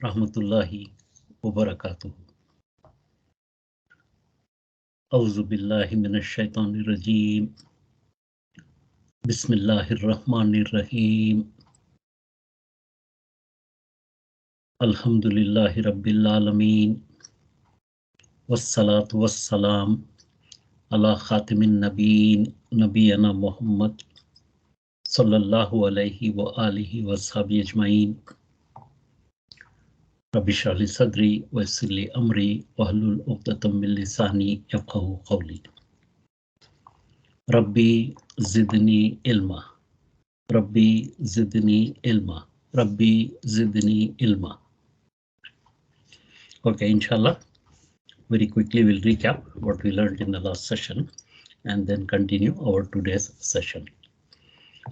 Rahmatullahi wa barakatuh. Auzu billahi minash shaitanir rajim. Bismillahir rahmanir rahim. Alhamdulillahi rabbil alamin. Wassalatu wassalam ala khatimin nabiyyin nabiyana Muhammad sallallahu alayhi wa alihi wa sahbihi ajma'in. Rabbi shrah li sadri wa yassir li amri wahlul 'uqdatam min lisani yafqahu qawli. Rabbi zidni ilma. Rabbi zidni ilma. Rabbi zidni ilma. Okay, inshallah, very quickly we'll recap what we learned in the last session and then continue our today's session.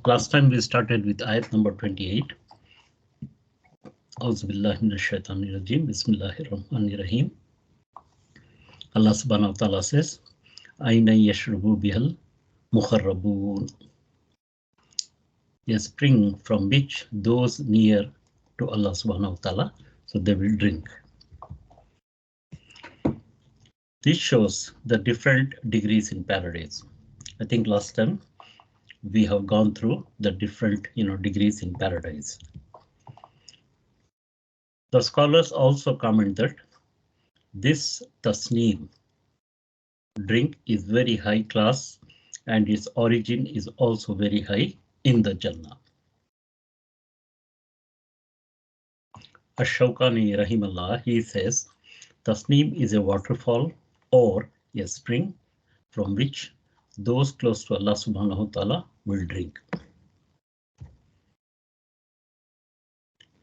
Last time we started with ayat number 28. Auzu billahi minash shaitanir rajim. Bismillahir rahmanir rahim. Allah subhanahu wa ta'ala says, Aina yashrubu bihal mukharrabun. A spring from which those near to Allah subhanahu wa ta'ala, so they will drink. This shows the different degrees in paradise. I think last time we have gone through the different degrees in paradise. The scholars also comment that this tasneem drink is very high class and its origin is also very high in the Jannah. Ash-Shawkani Rahimallah, he says, tasneem is a waterfall or a spring from which those close to Allah subhanahu wa ta'ala will drink.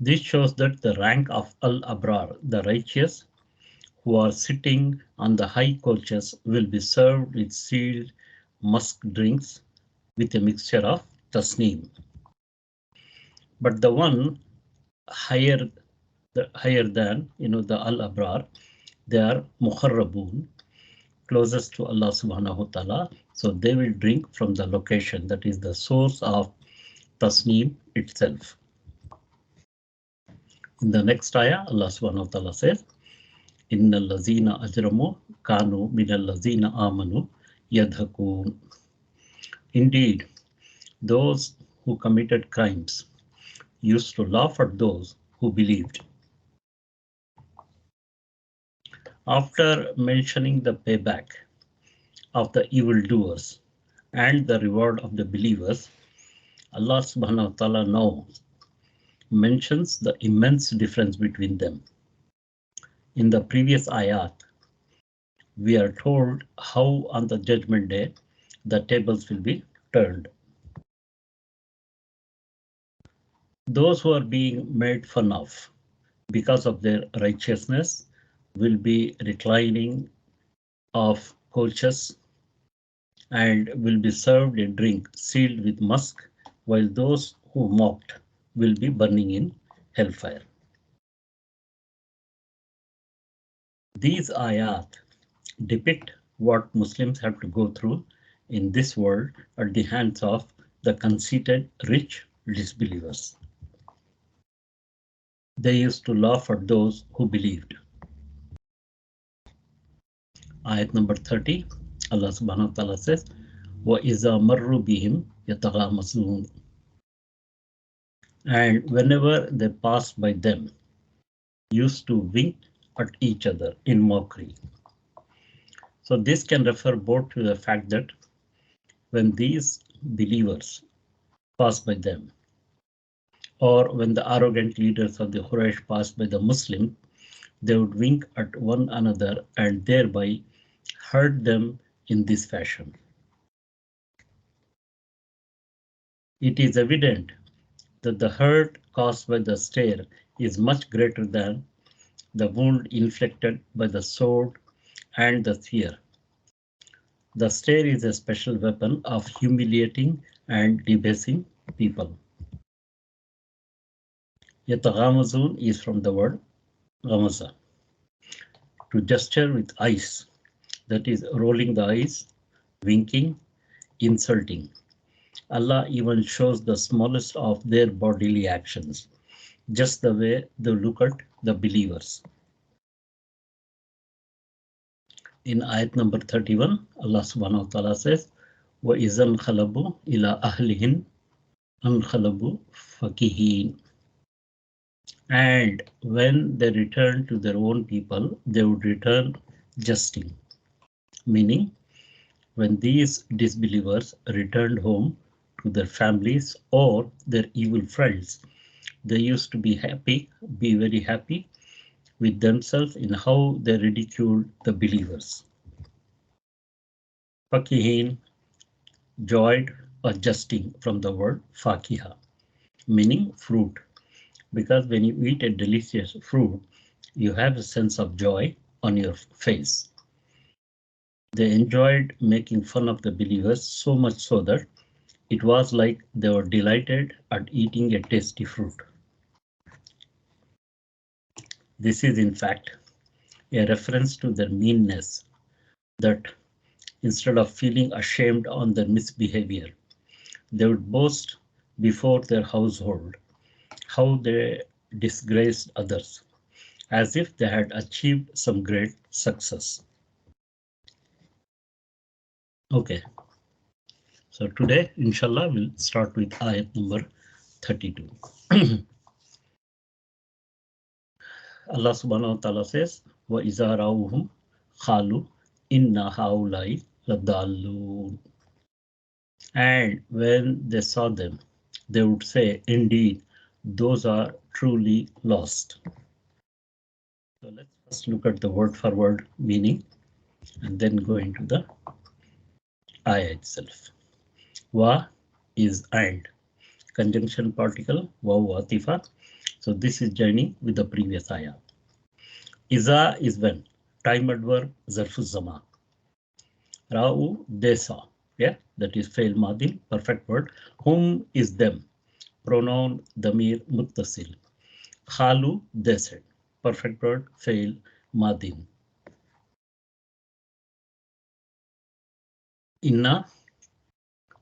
This shows that the rank of Al-Abrar, the righteous, who are sitting on the high couches, will be served with sealed musk drinks with a mixture of tasneem. But the one higher than the Al-Abrar, they are Mukharrabun, closest to Allah subhanahu wa ta'ala, so they will drink from the location that is the source of tasneem itself. In the next ayah, Allah subhanahu wa ta'ala says, Innal lazina ajramu kanu minal lazina amanu yadhakun. Indeed, those who committed crimes used to laugh at those who believed. After mentioning the payback of the evildoers and the reward of the believers, Allah subhanahu wa ta'ala now mentions the immense difference between them. In the previous ayat, we are told how on the judgment day the tables will be turned. Those who are being made fun of because of their righteousness will be reclining of couches and will be served a drink sealed with musk, while those who mocked will be burning in hellfire. These ayat depict what Muslims have to go through in this world at the hands of the conceited rich disbelievers. They used to laugh at those who believed. Ayat number 30, Allah subhanahu wa ta'ala says, وَإِذَا مَرُّوا بِهِمْ يَتَغَامَزُونَ. And whenever they passed by them, used to wink at each other in mockery. So this can refer both to the fact that when these believers pass by them, or when the arrogant leaders of the Quraysh passed by the Muslim, they would wink at one another and thereby hurt them in this fashion. It is evident that the hurt caused by the stare is much greater than the wound inflicted by the sword and the spear. The stare is a special weapon of humiliating and debasing people. Yataghamazun is from the word Ghamaza, to gesture with eyes, that is rolling the eyes, winking, insulting. Allah even shows the smallest of their bodily actions just the way they look at the believers. In ayat number 31, Allah subhanahu wa ta'ala says, وَإِذَا انْقَلَبُوا إِلَىٰ أَهْلِهِمْ انْقَلَبُوا فَكِهِينَ. And when they return to their own people, they would return jesting. Meaning, when these disbelievers returned home to their families or their evil friends, they used to be very happy with themselves in how they ridiculed the believers. Fakihin, joyed or jesting from the word fakiha, meaning fruit. Because when you eat a delicious fruit, you have a sense of joy on your face. They enjoyed making fun of the believers so much so that it was like they were delighted at eating a tasty fruit. This is in fact a reference to their meanness, that instead of feeling ashamed on their misbehavior, they would boast before their household how they disgraced others, as if they had achieved some great success. Okay, so today, inshallah, we'll start with ayat number 32. Allah subhanahu wa ta'ala says, وَإِذَا رَأَوْهُمْ قَالُوا إِنَّ هَؤُلَاءِ لَضَالُّونَ. And when they saw them, they would say, indeed, those are truly lost. So let's first look at the word for word meaning and then go into the ayah itself. Wa is and, conjunction particle, wa watifa. So this is joining with the previous ayah. Iza is when, time adverb, zarfu zaman. Ra'u, they saw. Yeah, that is fail madin, perfect word. Whom is them, pronoun damir muttasil. Khalu, they said, perfect word, fail madin. Inna,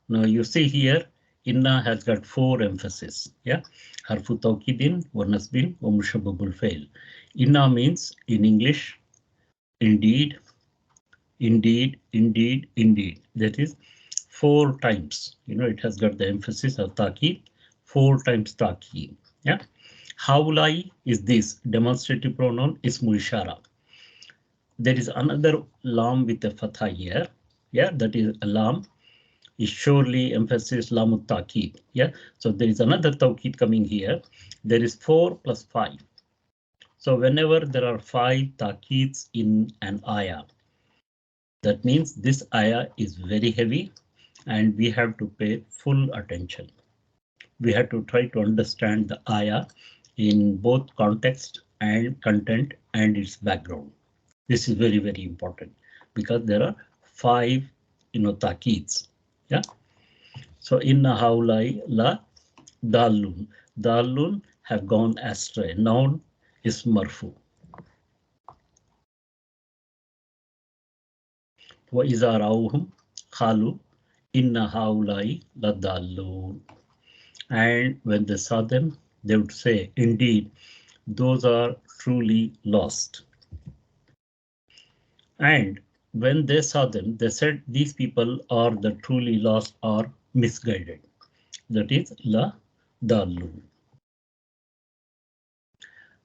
now you see here, inna has got 4 emphasis. Yeah, harfu tawkidin, wa nasbin, wa mushabbabul fail. Inna means in English, indeed, indeed, indeed, indeed. That is 4 times. You know, it has got the emphasis of taki, 4 times taki. Yeah. Haulai is this demonstrative pronoun ismu ishara. There is another lam with a fatha here. Yeah, that is a lam is surely emphasis lamut takid. Yeah, so there is another tawkid coming here. There is 4 plus 5. So whenever there are 5 takids in an ayah, that means this ayah is very heavy and we have to pay full attention. We have to try to understand the ayah in both context and content and its background. This is very, very important because there are 5, takids. Yeah. So inna haulai la dalun. Dalun have gone astray. Noun is marfu. Wa iza rauhum khalu inna haulai la dalun. And when they saw them, they would say, indeed, those are truly lost. And when they saw them, they said these people are the truly lost or misguided. That is la dalun.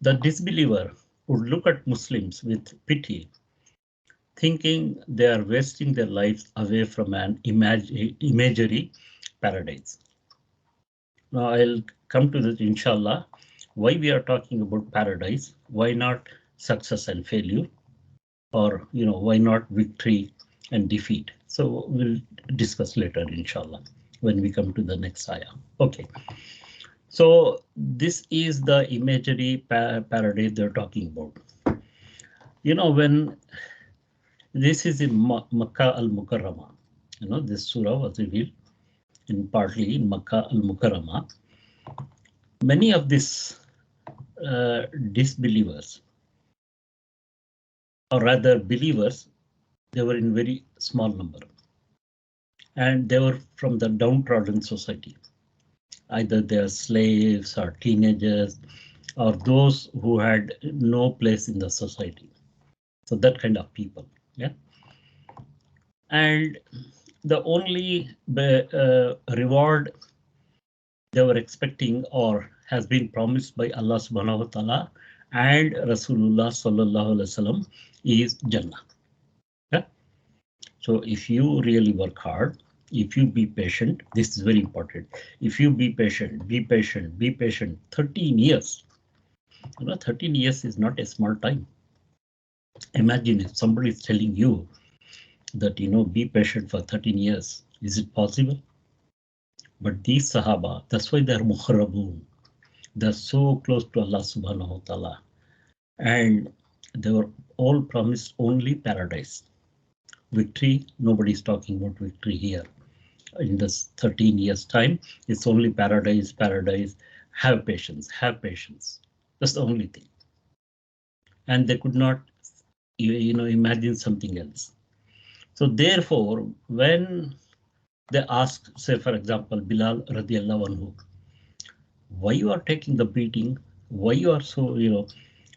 The disbeliever would look at Muslims with pity, thinking they are wasting their lives away from an imaginary paradise. Now I'll come to this inshallah. Why we are talking about paradise? Why not success and failure? Or why not victory and defeat? So we'll discuss later inshallah when we come to the next ayah. Okay. So this is the imagery paradise they're talking about. When this is in Makkah al Mukarramah, this surah was revealed in partly in Makkah al Mukarramah. Many of these disbelievers, or rather believers, they were in very small number, and they were from the downtrodden society. Either they are slaves or teenagers or those who had no place in the society. So that kind of people, yeah. And the only reward they were expecting or has been promised by Allah subhanahu wa ta'ala and Rasulullah sallallahu alaihi wasallam is Jannah. Yeah? So if you really work hard, if you be patient, this is very important. If you be patient, be patient, be patient, 13 years. 13 years is not a small time. Imagine if somebody is telling you that, be patient for 13 years. Is it possible? But these Sahaba, that's why they're muharrabun. They're so close to Allah subhanahu wa ta'ala. And they were all promised only paradise. Victory, nobody's talking about victory here. In this 13 years time, it's only paradise, paradise. Have patience, have patience. That's the only thing. And they could not, imagine something else. So therefore, when they ask, say, for example, Bilal radiallahu anhu, why you are taking the beating? Why you are so,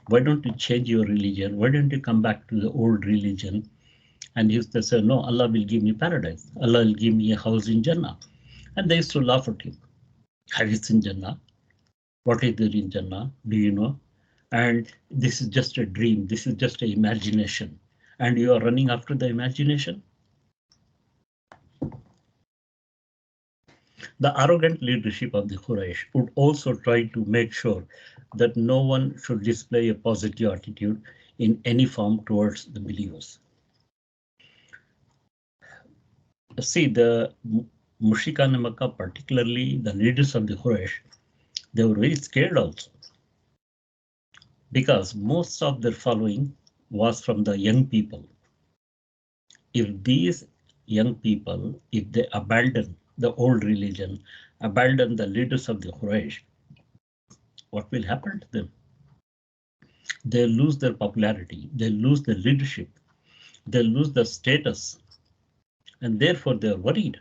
why don't you change your religion? Why don't you come back to the old religion? And he used to say, no, Allah will give me paradise. Allah will give me a house in Jannah. And they used to laugh at him. Have you seen Jannah? What is there in Jannah? Do you know? And this is just a dream. This is just an imagination. And you are running after the imagination? The arrogant leadership of the Quraysh would also try to make sure that no one should display a positive attitude in any form towards the believers. See, the Mushrikan Makkah, particularly the leaders of the Quraysh, they were very scared also, because most of their following was from the young people. If these young people, if they abandon the old religion, abandon the leaders of the Quraysh, what will happen to them? They'll lose their popularity, they'll lose their leadership, they'll lose their status, and therefore they're worried.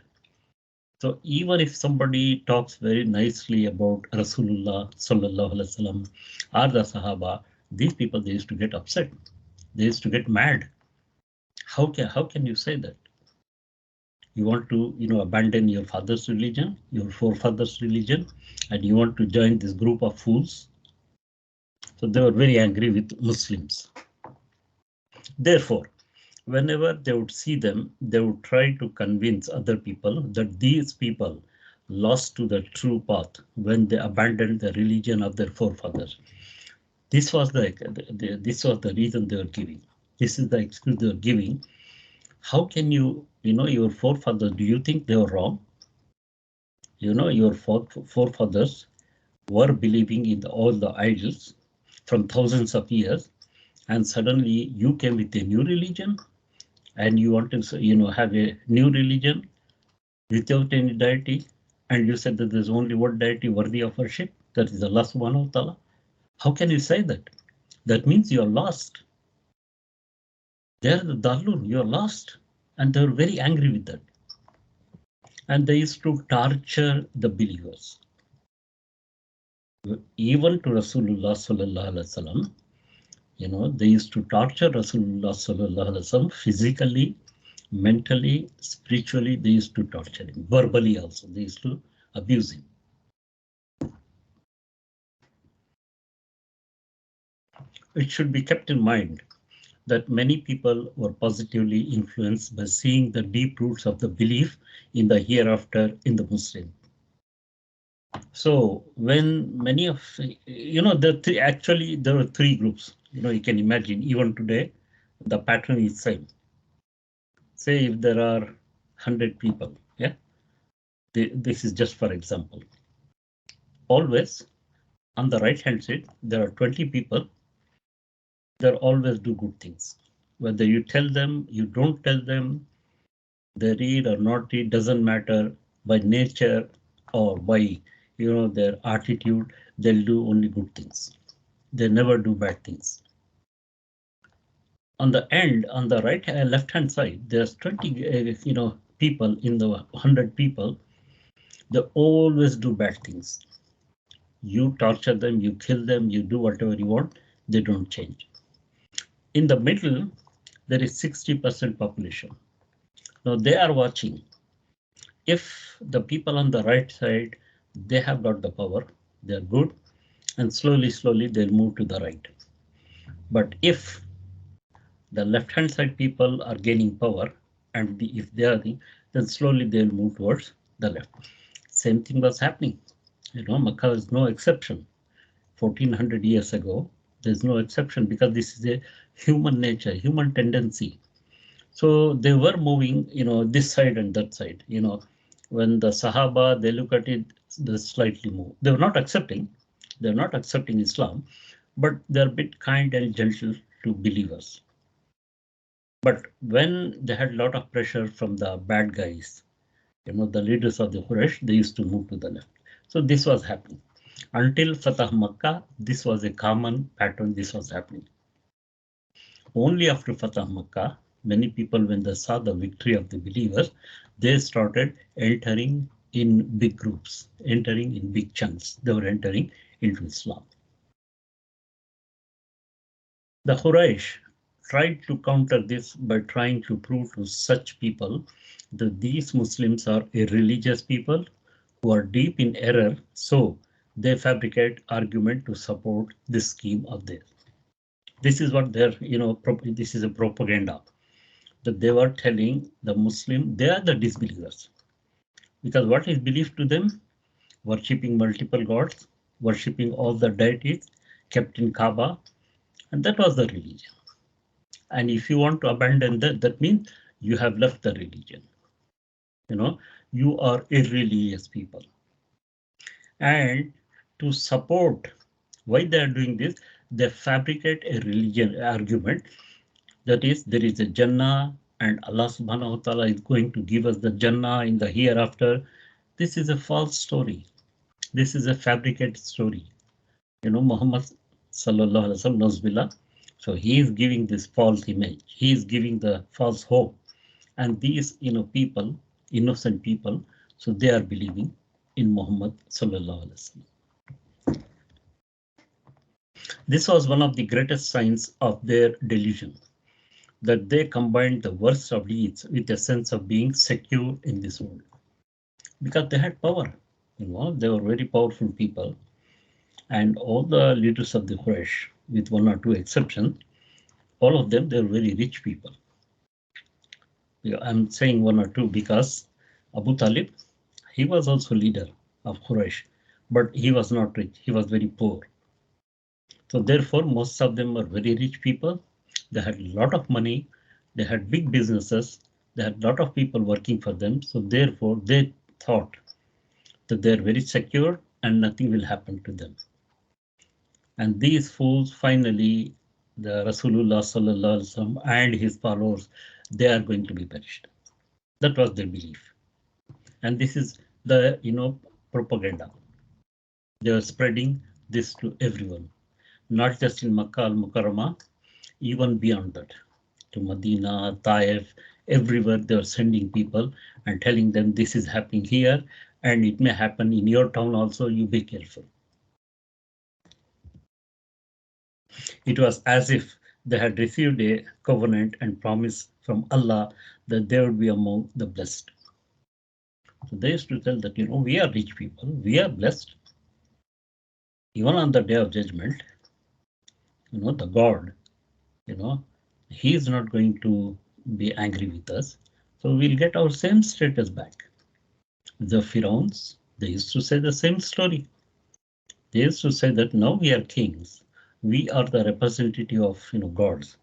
So even if somebody talks very nicely about Rasulullah sallallahu alaihi wasallam or the Sahaba, these people, they used to get upset. They used to get mad. How can you say that? You want to, abandon your father's religion, your forefathers' religion, and you want to join this group of fools? So they were very angry with Muslims. Therefore, whenever they would see them, they would try to convince other people that these people lost to the true path when they abandoned the religion of their forefathers. This was the reason they were giving. This is the excuse they were giving. How can you, your forefathers, do you think they were wrong? Your forefathers were believing in all the idols from thousands of years, and suddenly you came with a new religion, and you want to, have a new religion without any deity, and you said that there's only one deity worthy of worship, that is Allah subhanahu wa ta'ala. How can you say that? That means you're lost. They're the Darlun, you're lost. And they were very angry with that. And they used to torture the believers. Even to Rasulullah sallallahu alaihi wasallam, they used to torture Rasulullah sallallahu alaihi wasallam physically, mentally, spiritually. They used to torture him. Verbally also, they used to abuse him. It should be kept in mind that many people were positively influenced by seeing the deep roots of the belief in the hereafter in the Muslim. So when many of, actually there were three groups, you can imagine even today, the pattern is same. Say if there are 100 people, yeah, this is just for example. Always on the right hand side, there are 20 people. They always do good things. Whether you tell them, you don't tell them, they read or not read, doesn't matter. By nature or by their attitude, they'll do only good things. They never do bad things. On the end, on the right left hand side, there's 20 people in the 100 people. They always do bad things. You torture them, you kill them, you do whatever you want, they don't change. In the middle, there is 60% population. Now they are watching. If the people on the right side, they have got the power, they're good, and slowly they'll move to the right. But if the left hand side people are gaining power, and if they are then slowly they'll move towards the left. Same thing was happening. Makkah is no exception. 1400 years ago, there's no exception because this is a human nature, human tendency. So they were moving, this side and that side. When the Sahaba, they look at it, they slightly move. They were not accepting. They're not accepting Islam, but they're a bit kind and gentle to believers. But when they had a lot of pressure from the bad guys, the leaders of the Quraysh, they used to move to the left. So this was happening. Until Fatah Makkah, this was a common pattern, this was happening. Only after Fatah Makkah, many people, when they saw the victory of the believers, they started entering in big groups, entering in big chunks. They were entering into Islam. The Quraysh tried to counter this by trying to prove to such people that these Muslims are irreligious people who are deep in error, so they fabricate argument to support this scheme of theirs. This is what they're, this is a propaganda that they were telling the Muslim, they are the disbelievers. Because what is believed to them? Worshipping multiple gods, worshipping all the deities kept in Kaaba, and that was the religion. And if you want to abandon that, that means you have left the religion. You are irreligious people. And to support why they are doing this, they fabricate a religion argument. That is, there is a Jannah and Allah subhanahu wa ta'ala is going to give us the Jannah in the hereafter. This is a false story. This is a fabricated story. Muhammad sallallahu alaihi wasallam knows billah. So he is giving this false image. He is giving the false hope. And these, people, innocent people, so they are believing in Muhammad sallallahu alaihi wasallam. This was one of the greatest signs of their delusion, that they combined the worst of deeds with a sense of being secure in this world. Because they had power, they were very powerful people. And all the leaders of the Quraysh, with one or two exceptions, all of them, they were very rich people. I'm saying one or two because Abu Talib, he was also leader of Quraysh, but he was not rich, he was very poor. So therefore, most of them were very rich people. They had a lot of money. They had big businesses. They had a lot of people working for them. So therefore, they thought that they're very secure and nothing will happen to them. And these fools, finally, the Rasulullah sallallahu alaihi wasallam and his followers, they are going to be perished. That was their belief. And this is the, propaganda. They are spreading this to everyone, not just in Makkah al-Mukarramah, even beyond that, to Medina, Taif, everywhere they are sending people and telling them this is happening here and it may happen in your town also, you be careful. It was as if they had received a covenant and promise from Allah that they would be among the blessed. So they used to tell that, we are rich people, we are blessed. Even on the day of judgment, the God, he is not going to be angry with us. So we'll get our same status back. The Pharaohs, they used to say the same story. They used to say that now we are kings. We are the representative of gods.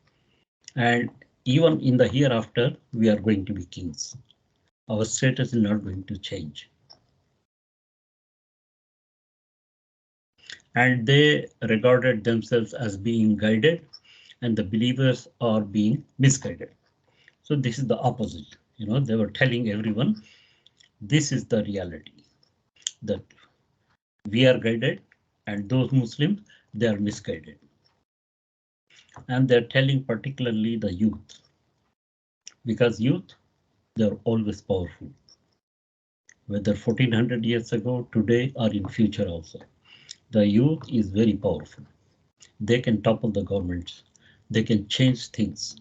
And even in the hereafter, we are going to be kings. Our status is not going to change. And they regarded themselves as being guided, and the believers are being misguided. So this is the opposite. They were telling everyone, this is the reality, that we are guided and those Muslims, they are misguided. And they're telling particularly the youth, because youth, they're always powerful. Whether 1400 years ago, today, or in future also. The youth is very powerful. They can topple the governments. They can change things.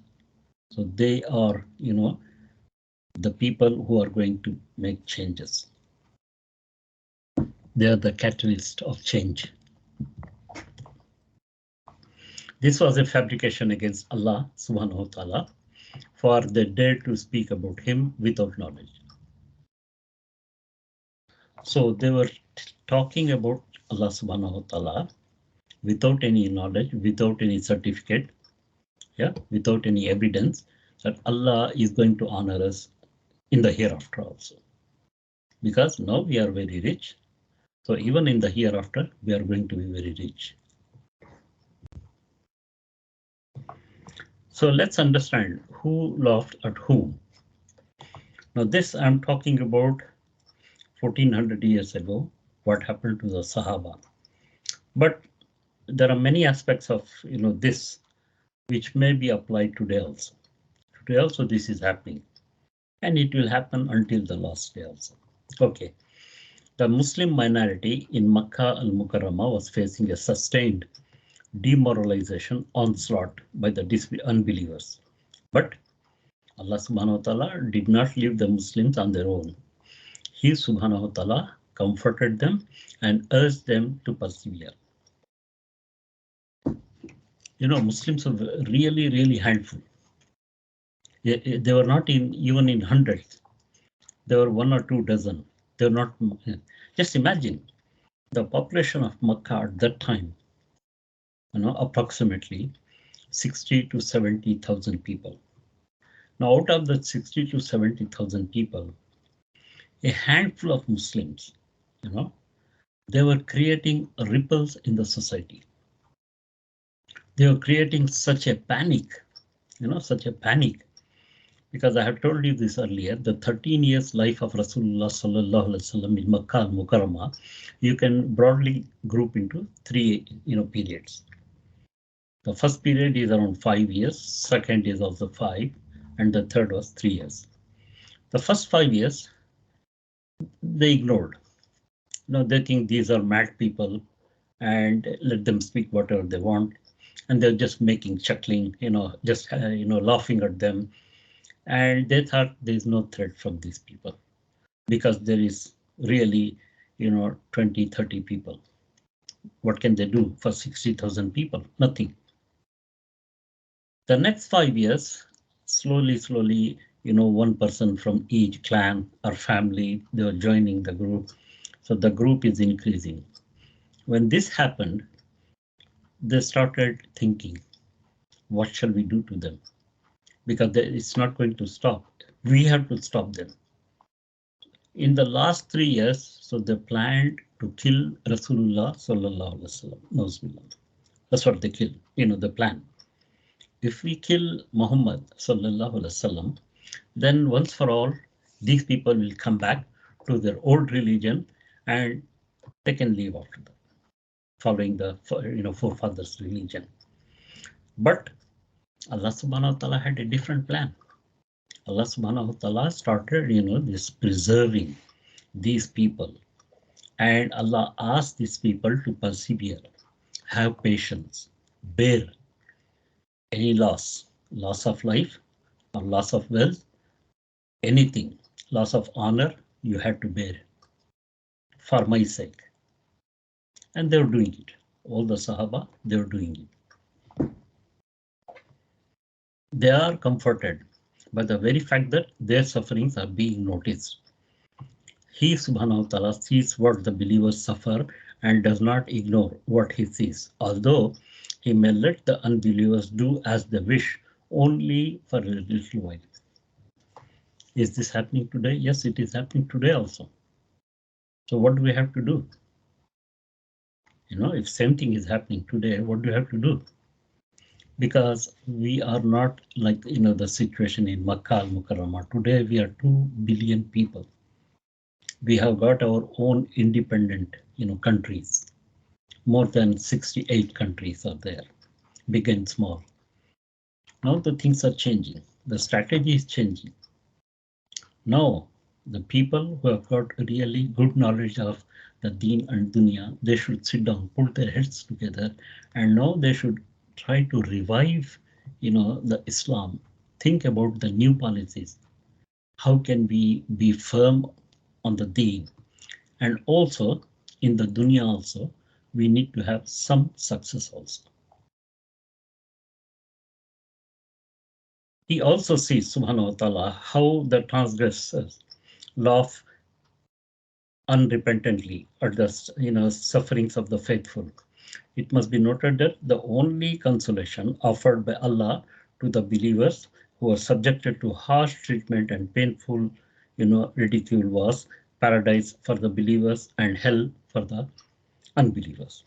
So they are, the people who are going to make changes. They are the catalyst of change. This was a fabrication against Allah subhanahu wa ta'ala, for they dared to speak about him without knowledge. So they were talking about Allah subhanahu wa ta'ala without any knowledge, without any certificate, without any evidence that Allah is going to honor us in the hereafter also. Because now we are very rich. So even in the hereafter, we are going to be very rich. So let's understand who laughed at whom. Now this I'm talking about 1400 years ago, what happened to the Sahaba. But there are many aspects of this which may be applied today also. Today also this is happening, and it will happen until the last day also. Okay. The Muslim minority in Makkah al Mukarramah was facing a sustained demoralization onslaught by the unbelievers. But Allah subhanahu wa ta'ala did not leave the Muslims on their own. He subhanahu wa ta'ala comforted them and urged them to persevere. Muslims are really, really handful. They were not even in hundreds. There were 1 or 2 dozen. They were not. Just imagine the population of Makkah at that time, approximately 60 to 70,000 people. Now, out of that 60 to 70,000 people, a handful of Muslims, they were creating ripples in the society. They were creating such a panic, because I have told you this earlier, the 13 years life of Rasulullah sallallahu alaihi wasallam in Makkah al-Mukarramah, you can broadly group into 3, periods. The first period is around 5 years, second is also 5, and the third was 3 years. The first 5 years, they ignored. They think these are mad people and let them speak whatever they want. And they're just chuckling, just, laughing at them. And they thought there's no threat from these people because there is really, 20, 30 people. What can they do for 60,000 people? Nothing. The next 5 years, slowly, one person from each clan or family, they were joining the group. So the group is increasing. When this happened, they started thinking, what shall we do to them? Because it's not going to stop. We have to stop them. In the last 3 years, so they planned to kill Rasulullah sallallahu alaihi wasallam. That's what they killed, the plan. If we kill Muhammad sallallahu alaihi wasallam, then once for all, these people will come back to their old religion and they can live after that, following the forefathers' religion. But Allah subhanahu wa ta'ala had a different plan. Allah subhanahu wa ta'ala started, this preserving these people. And Allah asked these people to persevere, have patience, bear any loss of life or loss of wealth, anything, loss of honor, you have to bear for my sake. And they were doing it. All the Sahaba, they were doing it. They are comforted by the very fact that their sufferings are being noticed. He subhanahu wa ta'ala sees what the believers suffer and does not ignore what he sees, although he may let the unbelievers do as they wish only for a little while. Is this happening today? Yes, it is happening today also. So what do we have to do? If same thing is happening today, what do you have to do? Because we are not like, the situation in Makkah al-Mukarramah. Today we are 2 billion people. We have got our own independent, countries. More than 68 countries are there, big and small. Now the things are changing. The strategy is changing. Now, the people who have got really good knowledge of the Deen and Dunya, they should sit down, put their heads together, and now they should try to revive, the Islam. Think about the new policies. How can we be firm on the Deen? And also, in the Dunya also, we need to have some success also. He also sees, subhanahu wa ta'ala, how the transgressors laugh unrepentantly at the sufferings of the faithful. It must be noted that the only consolation offered by Allah to the believers who were subjected to harsh treatment and painful, ridicule was paradise for the believers and hell for the unbelievers.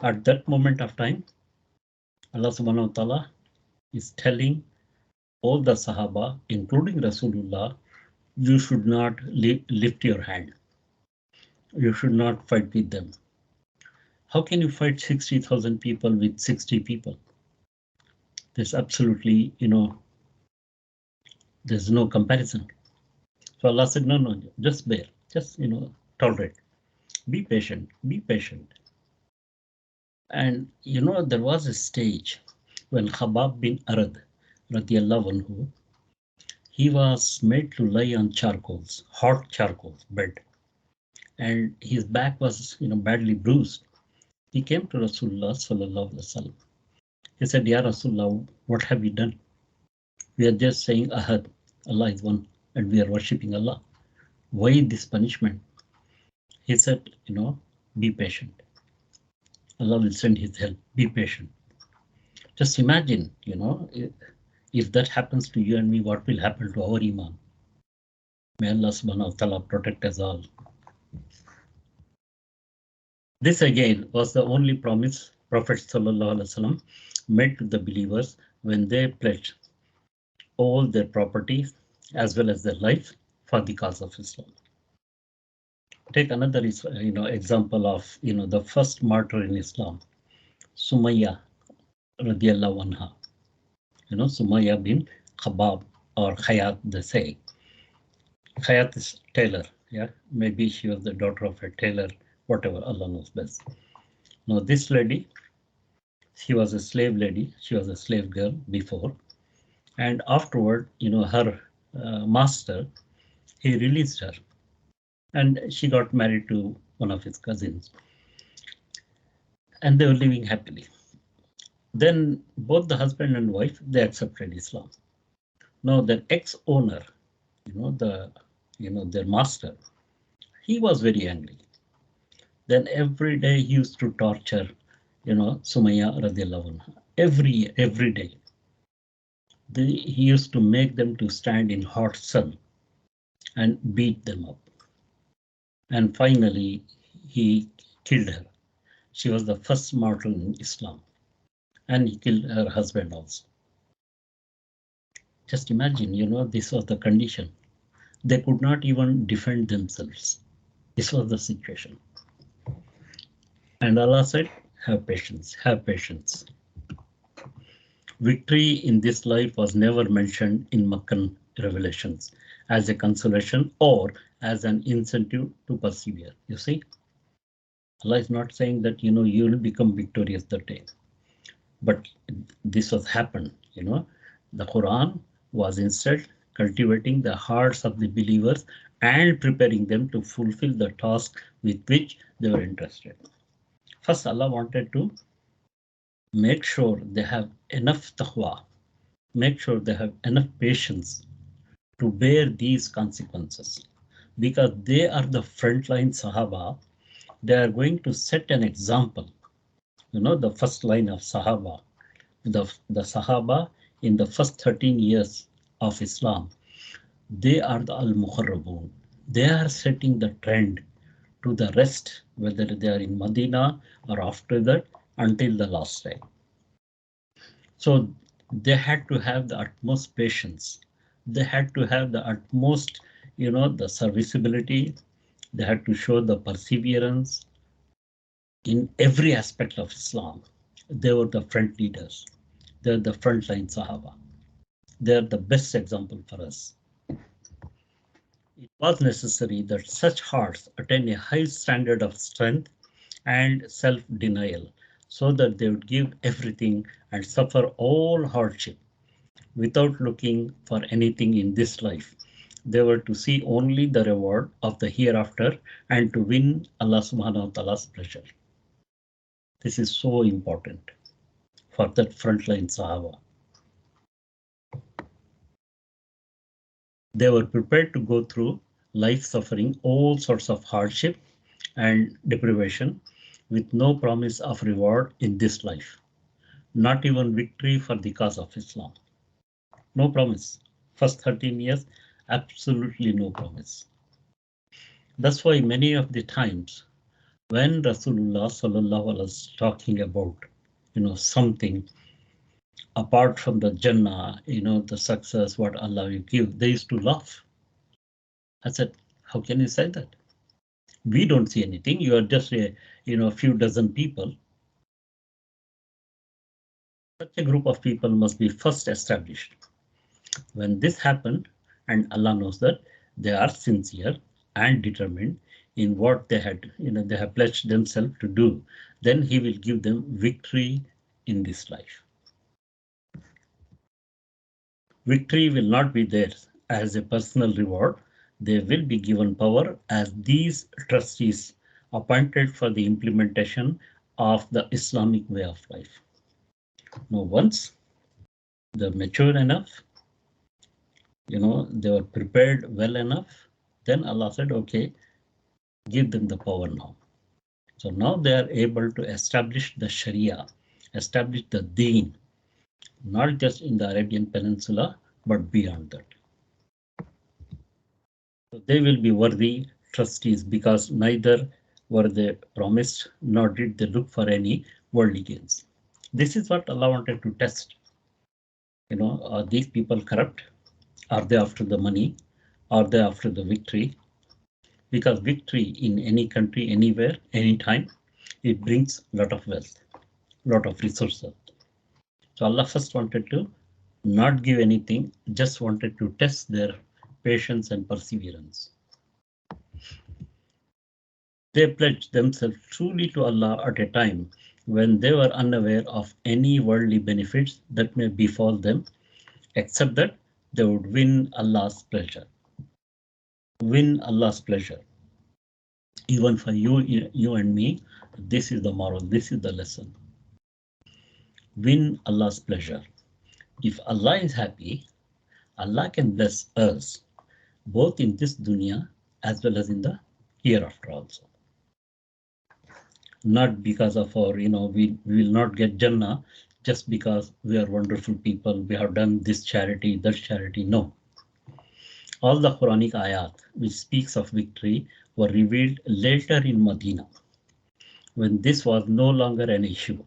At that moment of time, Allah subhanahu wa ta'ala is telling all the Sahaba, including Rasulullah, you should not lift your hand. You should not fight with them. How can you fight 60,000 people with 60 people? There's absolutely, there's no comparison. So Allah said, no, just bear, just, tolerate, be patient, be patient. And, there was a stage when Khabab bin Arad, radiallahu anhu, he was made to lie on charcoals, hot charcoals, bed. And his back was, badly bruised. He came to Rasulullah sallallahu alaihi wasallam. He said, Ya Rasulullah, what have you done? We are just saying Ahad, Allah is one, and we are worshipping Allah. Why this punishment? He said, be patient. Allah will send his help. Be patient. Just imagine, if that happens to you and me, what will happen to our Iman? May Allah subhanahu wa ta'ala protect us all. This again was the only promise Prophet sallallahu alaihi wasallam made to the believers when they pledged all their property as well as their life for the cause of Islam. Take another example of the first martyr in Islam, Sumayya radiallahu anha. Sumayya bin Khabab or Khayat, they say. Khayat is tailor, yeah. Maybe she was the daughter of a tailor, whatever, Allah knows best. Now this lady, she was a slave lady, she was a slave girl before, and afterward, her master, he released her, and she got married to one of his cousins, and they were living happily. Then both the husband and wife, they accepted Islam. Now their ex-owner, their master, he was very angry. Then every day he used to torture, Sumayya radiallahu anha. Every day. He used to make them to stand in hot sun and beat them up. And finally, he killed her. She was the first martyr in Islam. And he killed her husband also. Just imagine, this was the condition. They could not even defend themselves. This was the situation. And Allah said, have patience, have patience. Victory in this life was never mentioned in Meccan revelations as a consolation or as an incentive to persevere. You see, Allah is not saying that, you will become victorious that day. But this was happened, the Quran was instead cultivating the hearts of the believers and preparing them to fulfill the task with which they were entrusted. First, Allah wanted to make sure they have enough taqwa, make sure they have enough patience to bear these consequences, because they are the frontline Sahaba. They are going to set an example. The first line of Sahaba, the Sahaba in the first 13 years of Islam, they are the Al-Mukharrabun. They are setting the trend to the rest, whether they are in Medina or after that, until the last day. So they had to have the utmost patience. They had to have the utmost, the serviceability. They had to show the perseverance in every aspect of Islam. They were the front leaders. They're the frontline Sahaba. They're the best example for us. In was necessary that such hearts attain a high standard of strength and self-denial, so that they would give everything and suffer all hardship without looking for anything in this life. They were to see only the reward of the hereafter and to win Allah subhanahu wa ta'ala's pleasure. This is so important for that frontline Sahaba. They were prepared to go through life suffering all sorts of hardship and deprivation with no promise of reward in this life, not even victory for the cause of Islam. No promise. First 13 years, absolutely no promise. That's why many of the times when Rasulullah sallallahu alaihi was talking about, something apart from the Jannah, the success, what Allah will give, they used to laugh. I said, how can you say that? We don't see anything. You are just a, few dozen people. Such a group of people must be first established. When this happened, and Allah knows that they are sincere and determined in what they had, they have pledged themselves to do, then He will give them victory in this life. Victory will not be theirs as a personal reward. They will be given power as these trustees appointed for the implementation of the Islamic way of life. Now, once they're mature enough, they were prepared well enough, then Allah said, okay, give them the power now. So now they are able to establish the Sharia, establish the Deen, not just in the Arabian Peninsula, but beyond that. So they will be worthy trustees because neither were they promised nor did they look for any worldly gains. This is what Allah wanted to test. Are these people corrupt? Are they after the money? Are they after the victory? Because victory in any country, anywhere, anytime, it brings a lot of wealth, a lot of resources. So Allah first wanted to not give anything, just wanted to test their patience and perseverance. They pledged themselves truly to Allah at a time when they were unaware of any worldly benefits that may befall them, except that they would win Allah's pleasure. Win Allah's pleasure. Even for you and me, this is the moral, this is the lesson. Win Allah's pleasure. If Allah is happy, Allah can bless us, both in this dunya as well as in the hereafter also. Not because of our, we will not get Jannah just because we are wonderful people, we have done this charity, that charity. No. All the Quranic ayat which speaks of victory were revealed later in Medina, when this was no longer an issue.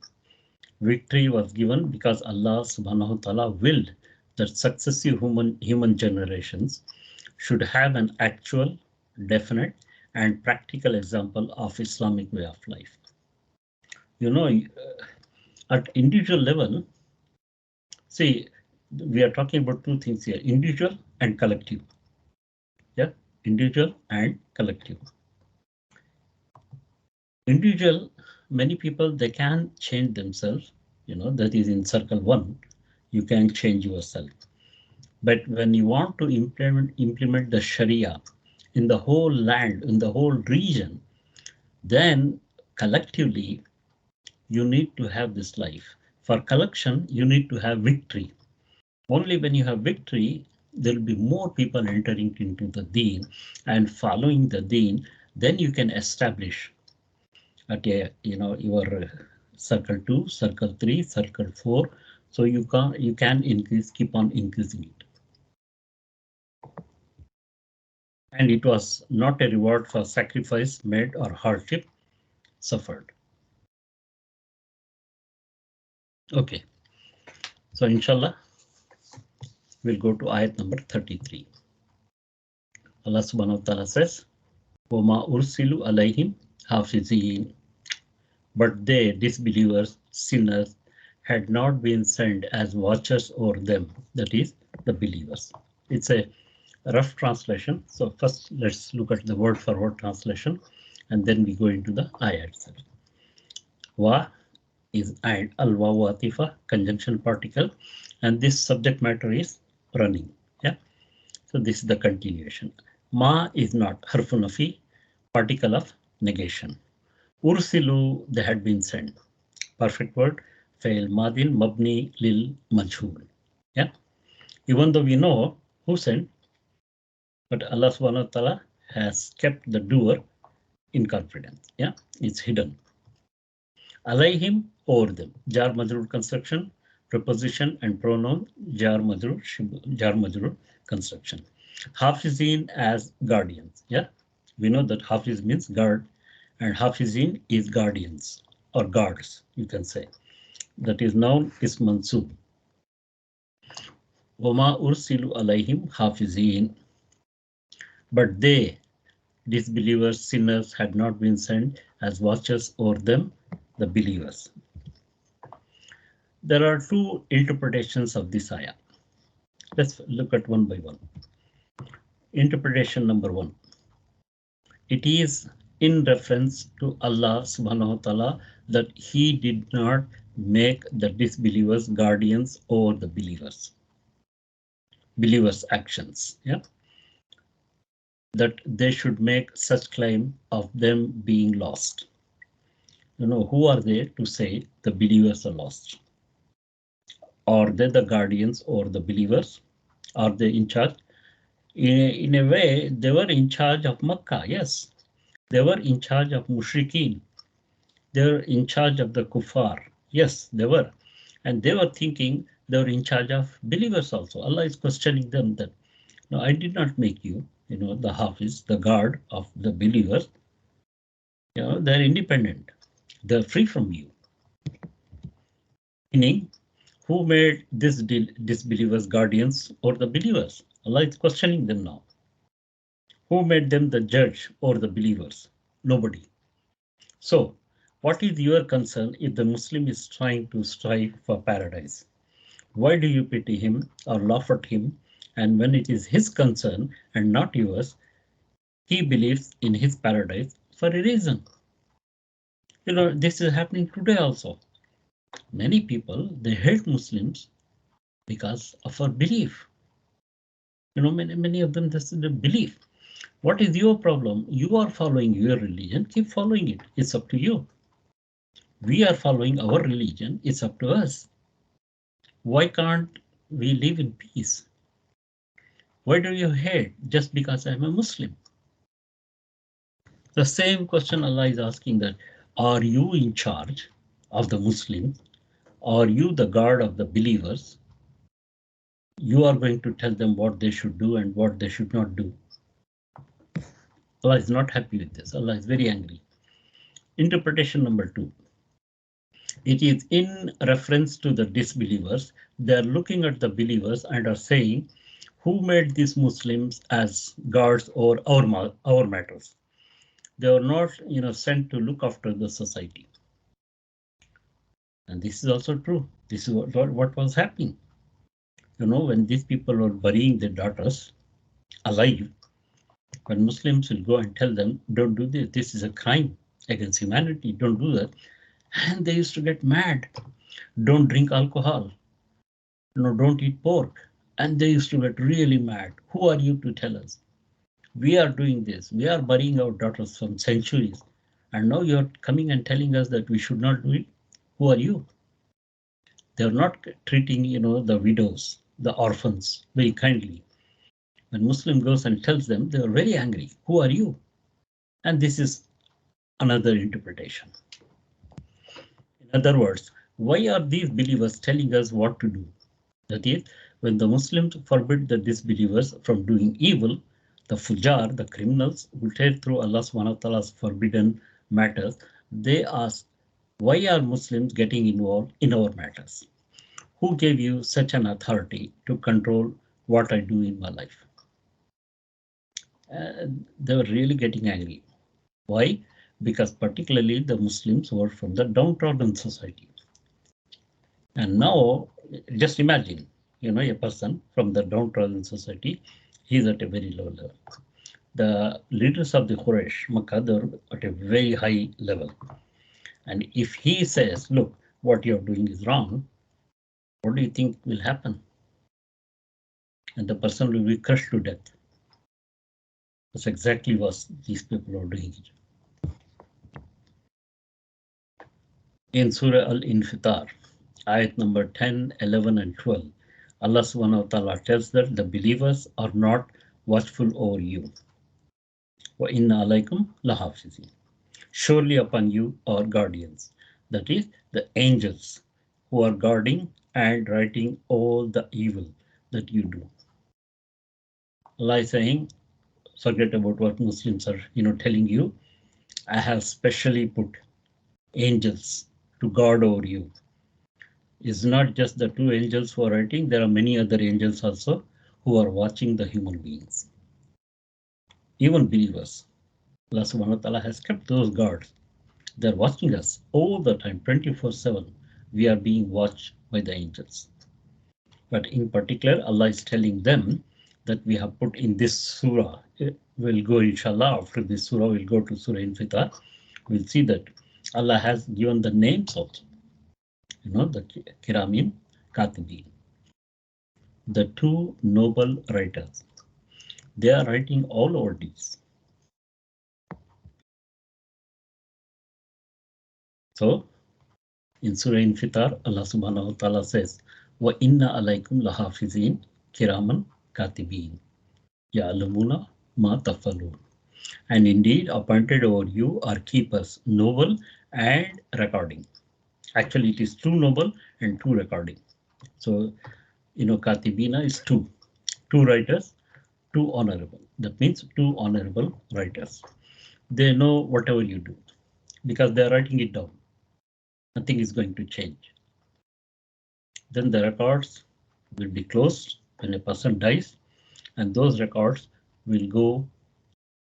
Victory was given because Allah subhanahu wa ta'ala willed that successive human generations should have an actual, definite, and practical example of Islamic way of life. At individual level, see, we are talking about two things here, individual and collective. Yeah, individual and collective. Individual, many people, they can change themselves, that is in circle one, you can change yourself. But when you want to implement the Sharia in the whole land, in the whole region, then collectively, you need to have this life. For collection, you need to have victory. Only when you have victory, there will be more people entering into the Deen and following the Deen, then you can establish at your circle 2, circle 3, circle 4. So you can increase, keep on increasing it. And it was not a reward for sacrifice made or hardship suffered. Okay, so inshallah, we'll go to ayat number 33. Allah subhanahu wa ta'ala says, وَمَا أُرْسِلُوا عَلَيْهِمْ حَافِظِينَ. But they, disbelievers, sinners, had not been sent as watchers over them, that is, the believers. It's a rough translation. So first let's look at the word for word translation and then we go into the ayah itself. Wa is and al wawu atifa conjunction particle and this subject matter is running. Yeah. So this is the continuation. Ma is not harfun nafi, particle of negation. Ursilu, they had been sent. Perfect word. Fail madin mabni lil majhul. Yeah. Even though we know who sent, but Allah subhanahu wa ta'ala has kept the doer in confidence. Yeah. It's hidden. Alayhim, over them. Jar majrur construction, preposition and pronoun, jar majrur construction. Hafizin as guardians. Yeah, we know that hafiz means guard, and hafizin is guardians or guards, you can say. That is noun is mansub. Wama ursilu alayhim hafizin. But they, disbelievers, sinners, had not been sent as watchers over them, the believers. There are two interpretations of this ayah. Let's look at one by one. Interpretation number one. It is in reference to Allah subhanahu wa ta'ala that he did not make the disbelievers guardians over the believers. Believers' actions, yeah? That they should make such claim of them being lost. You know, who are they to say the believers are lost? Are they the guardians over the believers? Are they in charge? In a way, they were in charge of Makkah, yes. They were in charge of Mushrikeen. They were in charge of the Kuffar. Yes, they were. And they were thinking they were in charge of believers also. Allah is questioning them that, no, I did not make you, the Hafiz, the guard of the believers. They're independent. They're free from you. Meaning, who made these disbelievers guardians or the believers? Allah is questioning them now. Who made them the judge or the believers? Nobody. So, what is your concern if the Muslim is trying to strive for paradise? Why do you pity him or laugh at him? And when it is his concern and not yours, he believes in his paradise for a reason. This is happening today also. Many people, they hate Muslims because of our belief. Many of them, this is the belief. What is your problem? You are following your religion, keep following it. It's up to you. We are following our religion, it's up to us. Why can't we live in peace? Why do you hate just because I'm a Muslim? The same question Allah is asking that, are you in charge of the Muslims? Are you the guard of the believers? You are going to tell them what they should do and what they should not do. Allah is not happy with this. Allah is very angry. Interpretation number two. It is in reference to the disbelievers. They are looking at the believers and are saying, who made these Muslims as guards or our matters? They were not, sent to look after the society. And this is also true. This is what was happening. When these people were burying their daughters alive, when Muslims will go and tell them, don't do this, this is a crime against humanity, don't do that. And they used to get mad. Don't drink alcohol. Don't eat pork. And they used to get really mad. Who are you to tell us? We are doing this. We are burying our daughters from centuries. And now you're coming and telling us that we should not do it. Who are you? They're not treating, the widows, the orphans very kindly. When Muslim goes and tells them, they are very angry. Who are you? And this is another interpretation. In other words, why are these believers telling us what to do? That is, when the Muslims forbid the disbelievers from doing evil, the fujar, the criminals who tread through Allah subhanahu wa ta'ala's forbidden matters, they ask, why are Muslims getting involved in our matters? Who gave you such an authority to control what I do in my life? They were really getting angry. Why? Because particularly the Muslims were from the downtrodden society. And now, just imagine, a person from the downtrodden society He's at a very low level. The leaders of the Quraysh, Makkah, they're at a very high level. And if he says, look, what you're doing is wrong, what do you think will happen? And the person will be crushed to death. That's exactly what these people are doing. In Surah al ayat number 10, 11, and 12, Allah subhanahu wa ta'ala tells that the believers are not watchful over you. Wa inna alaykum lahafizin. Surely upon you are guardians, that is, the angels who are guarding and writing all the evil that you do. Allah is saying, forget about what Muslims are telling you. I have specially put angels to guard over you. It's not just the two angels who are writing, there are many other angels also who are watching the human beings. Even believers. Allah subhanahu wa ta'ala has kept those guards. They're watching us all the time, 24/7. We are being watched by the angels. But in particular, Allah is telling them that we have put in this surah. We'll go, inshallah, after this surah, we'll go to Surah Infitar. We'll see that Allah has given the names also. The Kiramin Katibin, the two noble writers. They are writing all our deeds. So, in Surah Infitar, Allah subhanahu wa ta'ala says, Wa inna alaykum lahafizin kiraman katibin. Ya'lamuna ma tafalun. And indeed, appointed over you are keepers, noble and recording. Actually, it is two noble and two recording. So, Katibina is two writers, two honorable. That means two honorable writers. They know whatever you do because they're writing it down. Nothing is going to change. Then the records will be closed when a person dies, and those records will go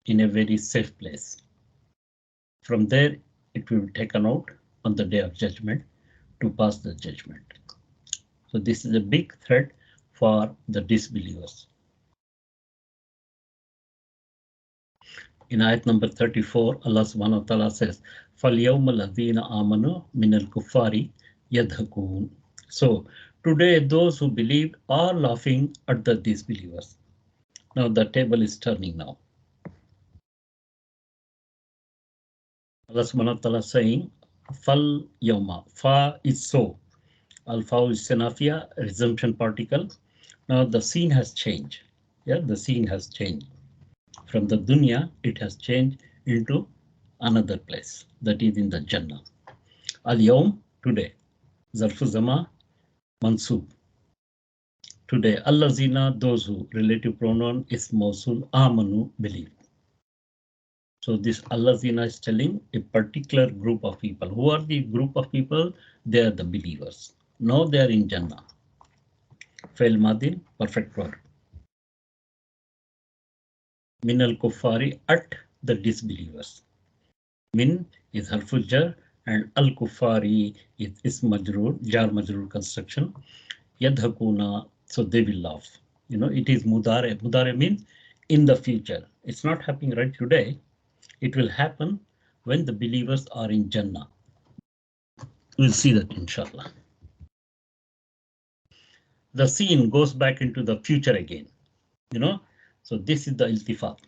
in a very safe place. From there, it will be taken out on the day of judgment to pass the judgment. So this is a big threat for the disbelievers. In ayat number 34, Allah subhanahu wa ta'ala says, فَالْيَوْمَ الَّذِينَ آمَنُوا مِنَ الْكُفَّارِ يَضْحَكُونَ. So today those who believed are laughing at the disbelievers. Now the table is turning now. Allah subhanahu wa ta'ala saying, Fal yawma. Fa is so. Alpha is Senafia, resumption particle. Now the scene has changed. Yeah, the scene has changed. From the dunya, it has changed into another place, that is in the Jannah. Al-Yawm, today. Zarfu Zama, Mansub. Today, Allazina, those who, relative pronoun is Mausul, Amanu, believe. So this Allazina is telling a particular group of people. Who are the group of people? They are the believers. Now they are in Jannah. Fail Madin, perfect word. Min al-Kuffari, at the disbelievers. Min is harful jar and al-Kuffari is majrur, jar majrur construction. Yadhakuna, so they will laugh. It is mudare. Mudare means in the future. It's not happening right today. It will happen when the believers are in Jannah. We'll see that, inshallah. The scene goes back into the future again. So this is the iltifat.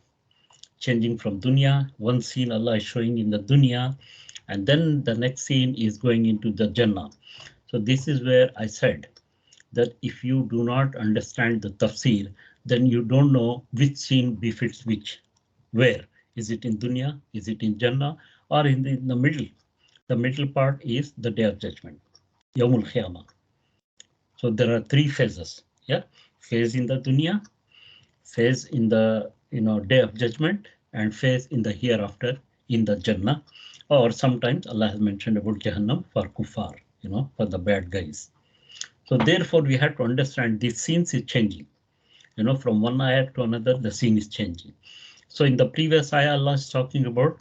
Changing from dunya, one scene Allah is showing in the dunya, and then the next scene is going into the Jannah. So this is where I said that if you do not understand the tafsir, then you don't know which scene befits which. Where? Is it in dunya? Is it in Jannah? Or in the middle? The middle part is the day of judgment, Yawmul Qiyamah. So there are three phases. Yeah, phase in the dunya, phase in the day of judgment, and phase in the hereafter in the Jannah. Or sometimes Allah has mentioned about Jahannam for kuffar, for the bad guys. So therefore we have to understand these scenes is changing. From one ayah to another, the scene is changing. So in the previous ayah, Allah is talking about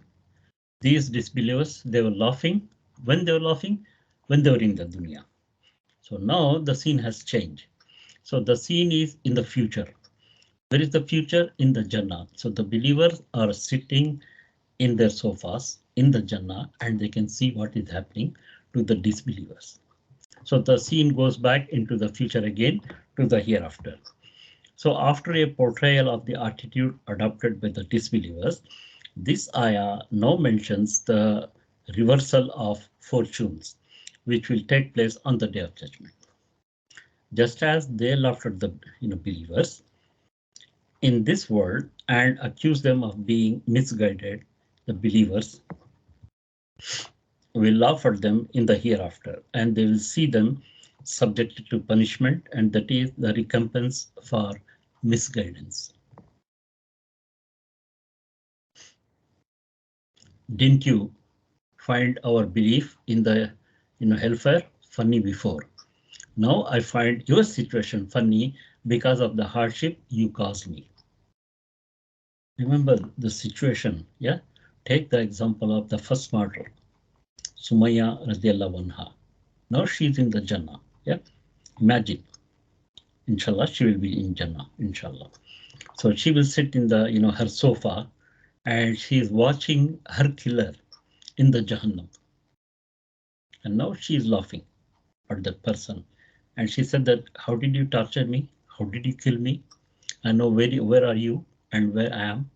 these disbelievers. They were laughing. When they were laughing? When they were in the dunya. So now the scene has changed. So the scene is in the future. Where is the future? In the Jannah. So the believers are sitting in their sofas in the Jannah and they can see what is happening to the disbelievers. So the scene goes back into the future again to the hereafter. So after a portrayal of the attitude adopted by the disbelievers, this ayah now mentions the reversal of fortunes, which will take place on the day of judgment. Just as they laughed at the believers in this world and accused them of being misguided, the believers will laugh at them in the hereafter, and they will see them subjected to punishment, and that is the recompense for misguidance. Didn't you find our belief in the hellfire funny before? Now I find your situation funny because of the hardship you caused me. Remember the situation, yeah? Take the example of the first martyr, Sumaya radiallahu anha. Now she's in the Jannah, yeah? Imagine, inshallah, she will be in Jannah, inshallah. So she will sit in the, her sofa and she is watching her killer in the Jahannam. And now she is laughing at that person. And she said that, how did you torture me? How did you kill me? I know where are you and where I am.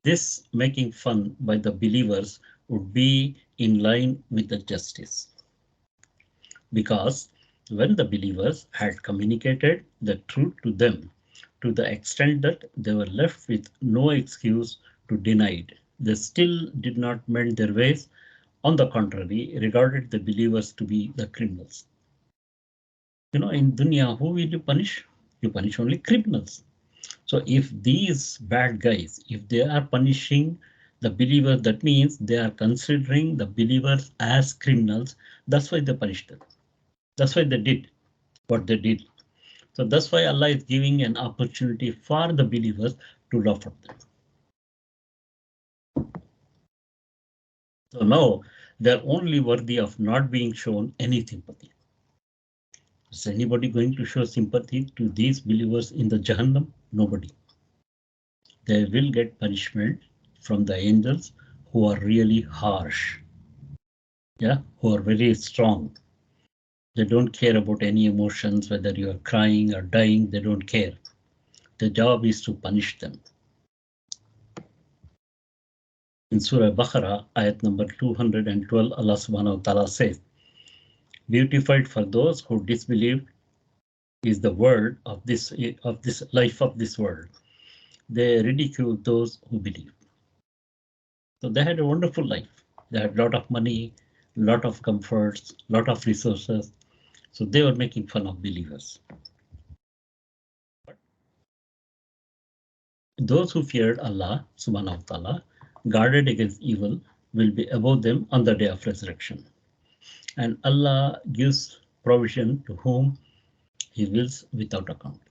This making fun by the believers would be in line with the justice. Because when the believers had communicated the truth to them, to the extent that they were left with no excuse to deny it, they still did not mend their ways. On the contrary, regarded the believers to be the criminals. In dunya, who will you punish? You punish only criminals. So if these bad guys, if they are punishing the believers, that means they are considering the believers as criminals. That's why they punished them. That's why they did what they did. So that's why Allah is giving an opportunity for the believers to laugh at them. So now they're only worthy of not being shown any sympathy. Is anybody going to show sympathy to these believers in the Jahannam? Nobody. They will get punishment from the angels who are really harsh. Yeah, who are very strong. They don't care about any emotions, whether you are crying or dying, they don't care. The job is to punish them. In Surah Baqarah, ayat number 212, Allah subhanahu wa ta'ala says, beautified for those who disbelieve is the word of this life of this world. They ridicule those who believe. So they had a wonderful life. They had a lot of money, lot of comforts, lot of resources. So they were making fun of believers. But those who feared Allah subhanahu wa ta'ala, guarded against evil, will be above them on the day of resurrection. And Allah gives provision to whom He wills without account.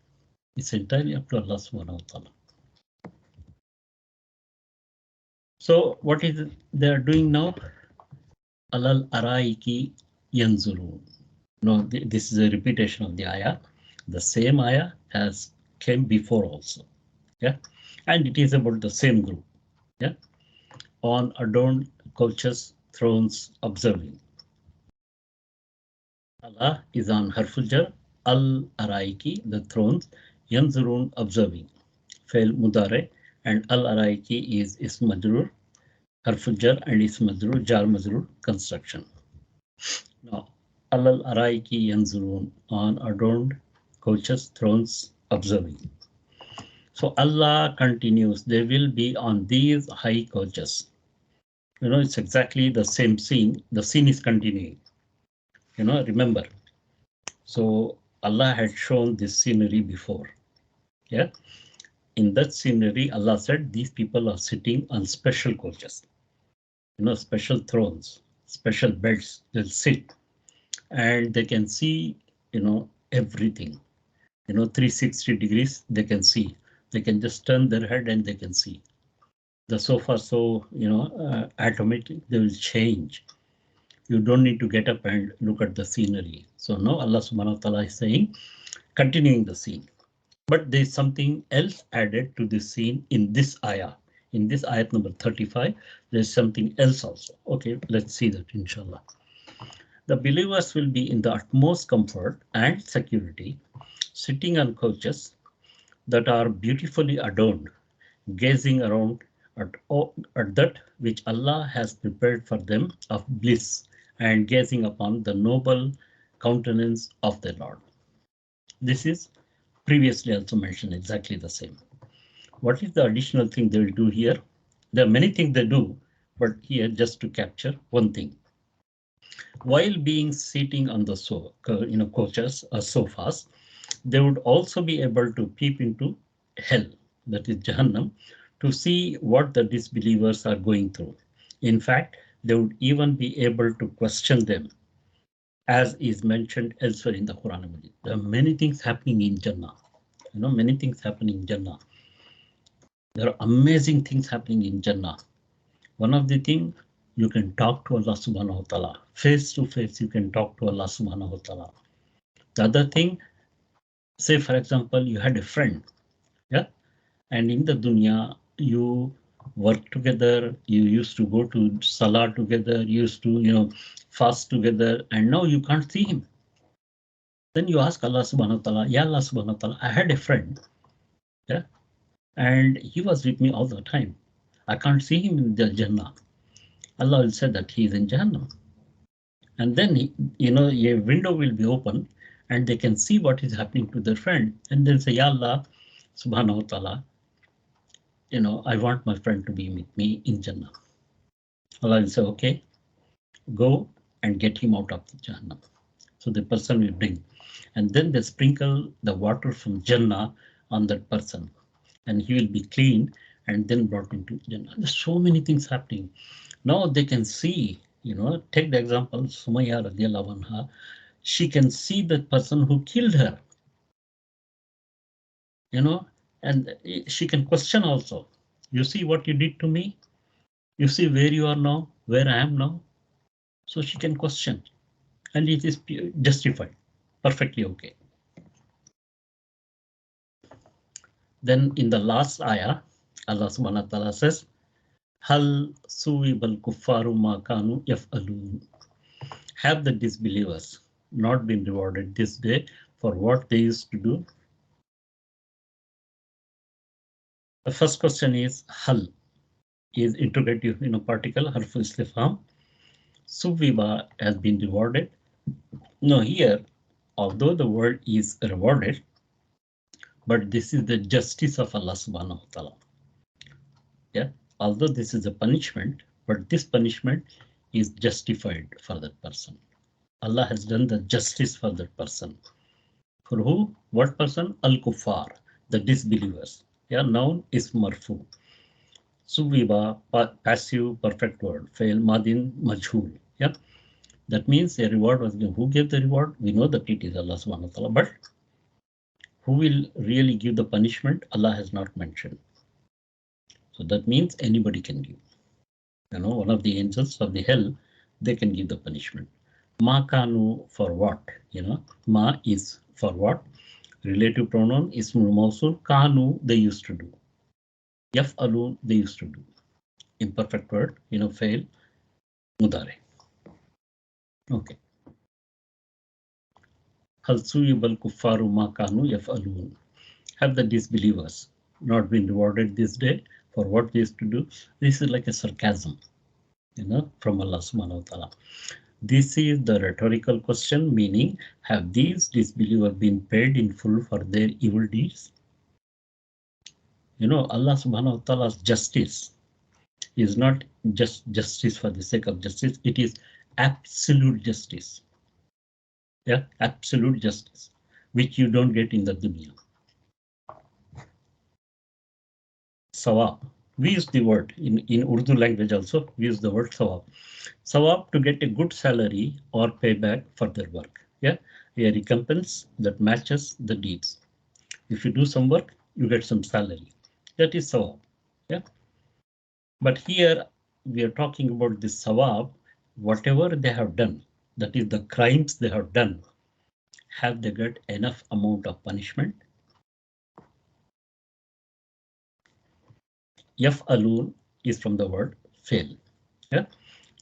It's entirely up to Allah subhanahu wa ta'ala. So what is they are doing now? Alal araiki yanzurun. No, this is a repetition of the ayah. The same ayah has came before also. Yeah, and it is about the same group. Yeah, on adorned couches, thrones, observing. Allah is on harful jar, al araiki, the thrones, yanzurun, observing. Fail mudare, and al araiki is ism majrur, harful jar, and ism majrur, jar majrur, construction. Now, al araiki yanzurun, on adorned couches, thrones, observing. So Allah continues, they will be on these high couches. It's exactly the same scene. The scene is continuing. Remember. So Allah had shown this scenery before. Yeah. In that scenery, Allah said these people are sitting on special couches, special thrones, special beds. They'll sit and they can see, everything. 360 degrees, they can see. They can just turn their head and they can see. The sofa, so, automatic, they will change. You don't need to get up and look at the scenery. So now Allah subhanahu wa ta'ala is saying, continuing the scene. But there's something else added to this scene in this ayah. In this ayat number 35, there's something else also. Okay, let's see that inshallah. The believers will be in the utmost comfort and security, sitting on couches that are beautifully adorned, gazing around at that which Allah has prepared for them of bliss and gazing upon the noble countenance of their Lord. This is previously also mentioned exactly the same. What is the additional thing they will do here? There are many things they do, but here just to capture one thing. While being sitting on the couches or sofas, they would also be able to peep into hell, that is Jahannam, to see what the disbelievers are going through. In fact, they would even be able to question them, as is mentioned elsewhere in the Quran. There are many things happening in Jannah. Many things happening in Jannah. There are amazing things happening in Jannah. One of the things, you can talk to Allah subhanahu wa ta'ala. Face to face, you can talk to Allah subhanahu wa ta'ala. The other thing, say for example, you had a friend, yeah, and in the dunya, you work together, you used to go to salah together, you used to, fast together, and now you can't see him. Then you ask Allah subhanahu wa ta'ala, Ya Allah subhanahu wa ta'ala, I had a friend, yeah, and he was with me all the time. I can't see him in the Jannah. Allah will say that he is in Jahannam. And then, a window will be open and they can see what is happening to their friend. And then say, Ya Allah, subhanahu wa ta'ala, I want my friend to be with me in Jannah. Allah will say, okay, go and get him out of the Jannah. So the person will bring. And then they sprinkle the water from Jannah on that person. And he will be clean and then brought into Jannah. There's so many things happening. Now they can see, take the example, Sumayya radiallahu anha, she can see the person who killed her, and she can question also. You see what you did to me? You see where you are now, where I am now? So she can question, and it is justified, perfectly okay. Then in the last ayah, Allah subhanahu wa ta'ala says, Hal suwibal kuffaru ma kanu yaf'alun. Have the disbelievers not been rewarded this day for what they used to do? The first question is hal, is interrogative particle, harfu istifham. Suviba has been rewarded. No, here, although the word is rewarded, but this is the justice of Allah subhanahu wa ta'ala. Yeah, although this is a punishment, but this punishment is justified for that person. Allah has done the justice for that person. For who? What person? Al-Kuffar, the disbelievers. Yeah, noun is marfu. Suviba, passive perfect word. Fail, madin, majhul. Yeah, that means a reward was given. Who gave the reward? We know that it is Allah subhanahu wa ta'ala, but who will really give the punishment? Allah has not mentioned. So that means anybody can give. One of the angels of the hell, they can give the punishment. Ma kanu for what? Ma is for what? Relative pronoun is mausul. Kanu they used to do. Yaf'alu they used to do. Imperfect word, fail, mudare. Okay. Hal suyibal kuffaru ma kanu yaf'alun. Have the disbelievers not been rewarded this day for what they used to do? This is like a sarcasm, from Allah subhanahu wa ta'ala. This is the rhetorical question, meaning, have these disbelievers been paid in full for their evil deeds? Allah subhanahu wa ta'ala's justice is not just justice for the sake of justice, it is absolute justice. Yeah, absolute justice, which you don't get in the dunya. Sawab. We use the word in Urdu language also, we use the word sawab. Sawab, to get a good salary or payback for their work. Yeah, a recompense that matches the deeds. If you do some work, you get some salary. That is sawab. Yeah. But here we are talking about this sawab, whatever they have done, that is the crimes they have done, Have they got enough amount of punishment? Yaf'alun is from the word fail. Yeah,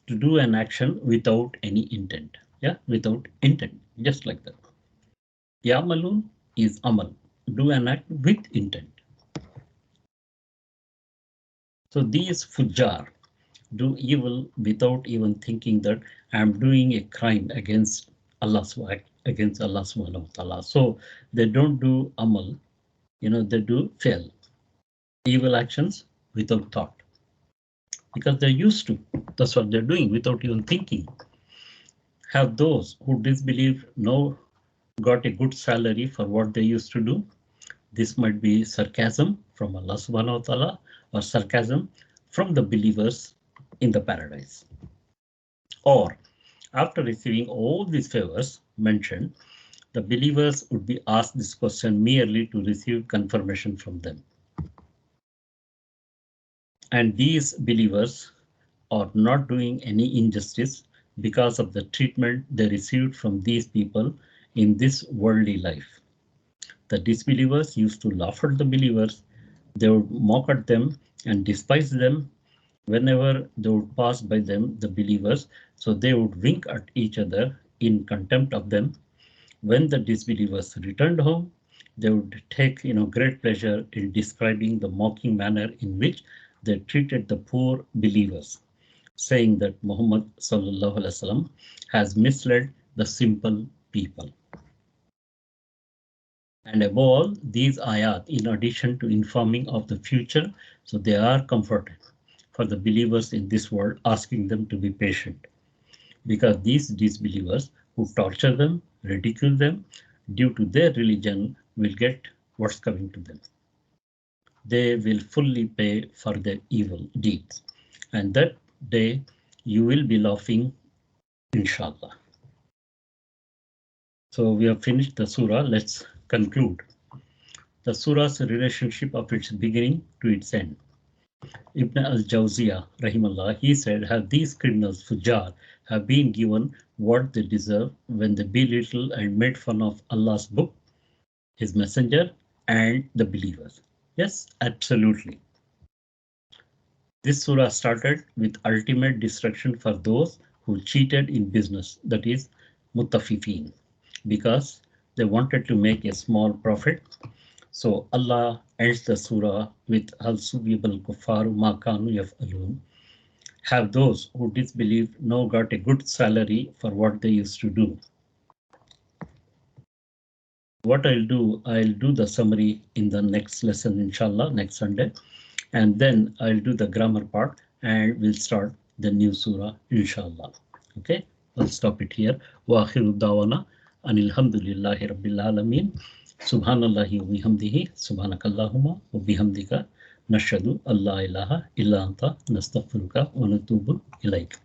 to do an action without any intent. Yeah, without intent, just like that. Yamalun is amal, do an act with intent. So these fujar do evil without even thinking that I'm doing a crime against against Allah subhanahu wa ta'ala. So they don't do amal, they do fail evil actions without thought because they're used to. That's what they're doing without even thinking. Have those who disbelieve no got a good salary for what they used to do? This might be sarcasm from Allah subhanahu wa ta'ala or sarcasm from the believers in the paradise. Or after receiving all these favors mentioned, the believers would be asked this question merely to receive confirmation from them. And these believers are not doing any injustice because of the treatment they received from these people in this worldly life. The disbelievers used to laugh at the believers, they would mock at them and despise them whenever they would pass by them, the believers, so they would wink at each other in contempt of them. When the disbelievers returned home, they would take great pleasure in describing the mocking manner in which they treated the poor believers, saying that Muhammad sallallahu alaihi wasallam has misled the simple people. And above all, these ayat, in addition to informing of the future, so they are comforted for the believers in this world, asking them to be patient. Because these disbelievers who torture them, ridicule them, due to their religion, will get what's coming to them. They will fully pay for their evil deeds. And that day, you will be laughing, inshallah. So we have finished the surah. Let's conclude. The surah's relationship of its beginning to its end. Ibn al-Jawziyah, rahimahullah, he said, have these criminals, Fujar, have been given what they deserve when they belittle and made fun of Allah's book, His Messenger, and the believers? Yes, absolutely. This surah started with ultimate destruction for those who cheated in business, that is, Mutafifeen, because they wanted to make a small profit. So Allah ends the surah with Hal Subibal Kufaru Ma Kanu Yaf'alun. Have those who disbelieve now got a good salary for what they used to do. What I'll do the summary in the next lesson, inshallah, next Sunday. And then I'll do the grammar part and we'll start the new surah, inshallah. Okay, I'll stop it here. Wa akhiru dawana anil hamdulillahi rabbil alameen. Subhanallahi wa bihamdihi, subhanakallahumma wa bihamdika, nashhadu an la ilaha illa anta, nastaghfiruka wa natubu ilaik.